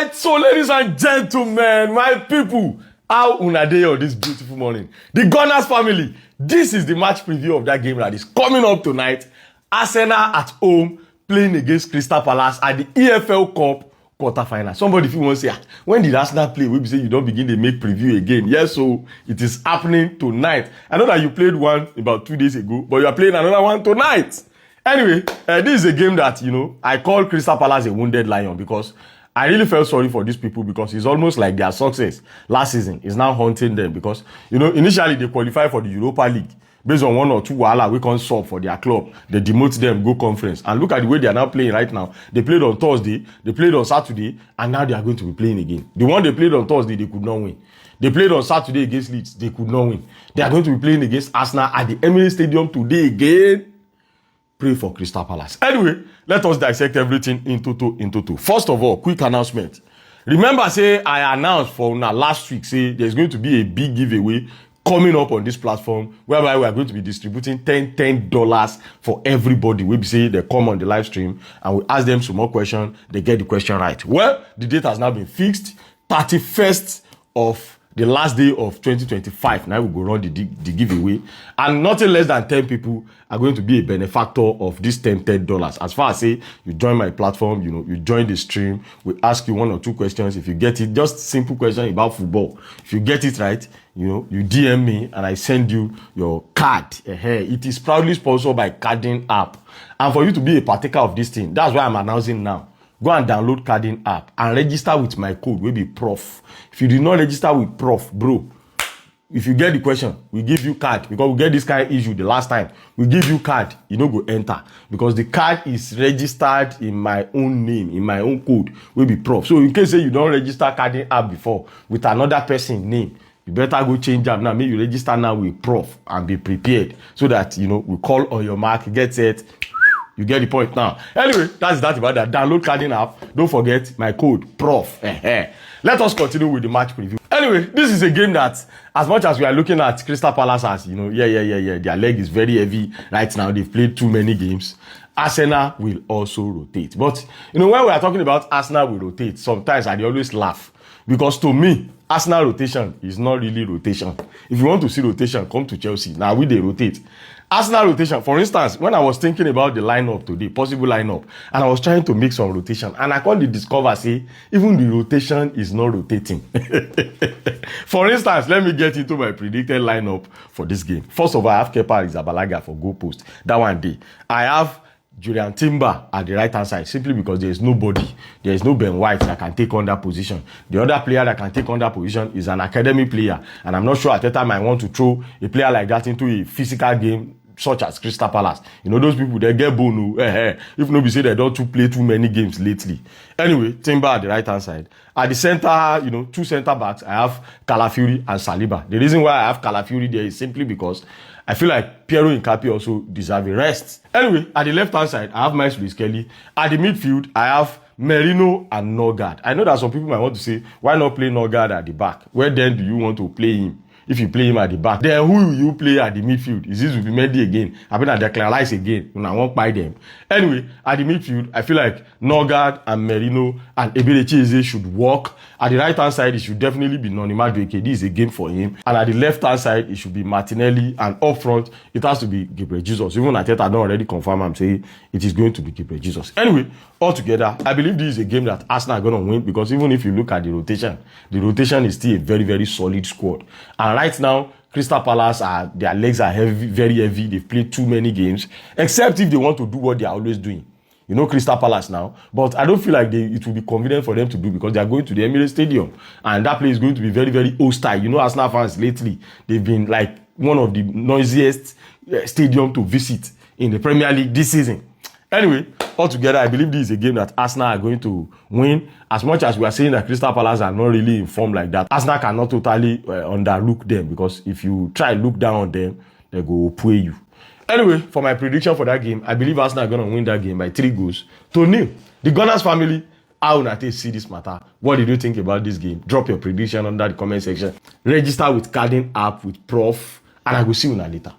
Alright, so ladies and gentlemen, my people, how una dey on this beautiful morning? The Gunners family, this is the match preview of that game that is coming up tonight. Arsenal at home playing against Crystal Palace at the EFL Cup quarterfinal. Somebody if you want to say, when did Arsenal play? We say you don't begin to make preview again. Yes, so it is happening tonight. I know that you played one about 2 days ago, but you are playing another one tonight. Anyway, this is a game that, I call Crystal Palace a wounded lion because I really felt sorry for these people because it's almost like their success last season is now haunting them because, initially they qualified for the Europa League based on 1 or 2 wahala we can't solve for their club. They demote them, go conference. And look at the way they are now playing right now. They played on Thursday, they played on Saturday, and now they are going to be playing again. The one they played on Thursday, they could not win. They played on Saturday against Leeds, they could not win. They are going to be playing against Arsenal at the Emirates Stadium today again. Pray for Crystal Palace. Anyway, let us dissect everything in toto. First of all, quick announcement. Remember, say I announced for last week, say there's going to be a big giveaway coming up on this platform, whereby we are going to be distributing $10 for everybody. We say they come on the live stream and we ask them some more questions. They get the question right. Well, the date has now been fixed, 31st of the last day of 2025. Now we go run the giveaway, and nothing less than 10 people are going to be a benefactor of this $10. As far as say you join my platform, you join the stream, we ask you 1 or 2 questions. If you get it, just simple question about football. If you get it right, you DM me and I send you your card. It is proudly sponsored by Carding app, and for you to be a partaker of this thing, that's why I'm announcing now. Go and download Carding app and register with my code, will be prof. If you did not register with prof, bro, if you get the question, we give you card because we get this kind of issue the last time. We give you card, you go enter because the card is registered in my own name, in my own code, will be prof. So in case say you don't register Carding app before with another person's name, you better go change app now. Make you register now with prof and be prepared so that we call on your mark, get set. You get the point now. Anyway, that's that about that. Download Carding app. Don't forget my code prof. Let us continue with the match preview. Anyway, this is a game that, as much as we are looking at Crystal Palace as, their leg is very heavy right now. They've played too many games. Arsenal will also rotate. But, when we are talking about Arsenal will rotate, sometimes I always laugh. Because to me, Arsenal rotation is not really rotation. If you want to see rotation, come to Chelsea. Now they rotate. Arsenal rotation, for instance, when I was thinking about the lineup today, possible lineup, and I was trying to make some rotation, and I can't discover, say, even the rotation is not rotating. For instance, let me get into my predicted lineup for this game. First of all, I have Kepa Arrizabalaga for goal post. That one day. I have Julian Timber at the right hand side simply because there is nobody. There is no Ben White that can take on that position. The other player that can take on that position is an academy player, and I'm not sure at the time I want to throw a player like that into a physical game such as Crystal Palace. Those people, they get bone. If nobody say they don't play too many games lately. Anyway, Timber at the right hand side. At the center, 2 center backs, I have Calafiori and Saliba. The reason why I have Calafiori there is simply because I feel like Piero Hincapié also deserve a rest. Anyway, at the left hand side, I have Miles Lewis Kelly. At the midfield, I have Merino and Norgard. I know that some people might want to say, why not play Norgard at the back? Where then do you want to play him? If you play him at the back, then who will you play at the midfield? Is this will be Mendy again? I mean, Declan Rice again. I won't buy them. Anyway, at the midfield, I feel like Norgard and Merino and Eberechi Eze should work. At the right hand side, it should definitely be Noni Madueke. This is a game for him. And at the left hand side, it should be Martinelli. And up front, it has to be Gabriel Jesus. Even at that, I don't already confirm. I'm saying it is going to be Gabriel Jesus. Anyway, altogether, I believe this is a game that Arsenal are going to win because even if you look at the rotation is still a very, very solid squad. And right now, Crystal Palace their legs are heavy, very heavy. They've played too many games, except if they want to do what they are always doing. Crystal Palace now, but I don't feel like it will be convenient for them to do because they are going to the Emirates Stadium, and that place is going to be very, very hostile. Arsenal fans lately, they've been like one of the noisiest stadium to visit in the Premier League this season. Anyway, altogether, I believe this is a game that Arsenal are going to win. As much as we are saying that Crystal Palace are not really informed like that, Arsenal cannot totally underlook them because if you try to look down on them, they go pay you. Anyway, for my prediction for that game, I believe Arsenal are going to win that game by 3 goals to 0. The Gunners family, how will they see this matter? What did you think about this game? Drop your prediction under the comment section. Register with Carding app with prof, and I will see you later.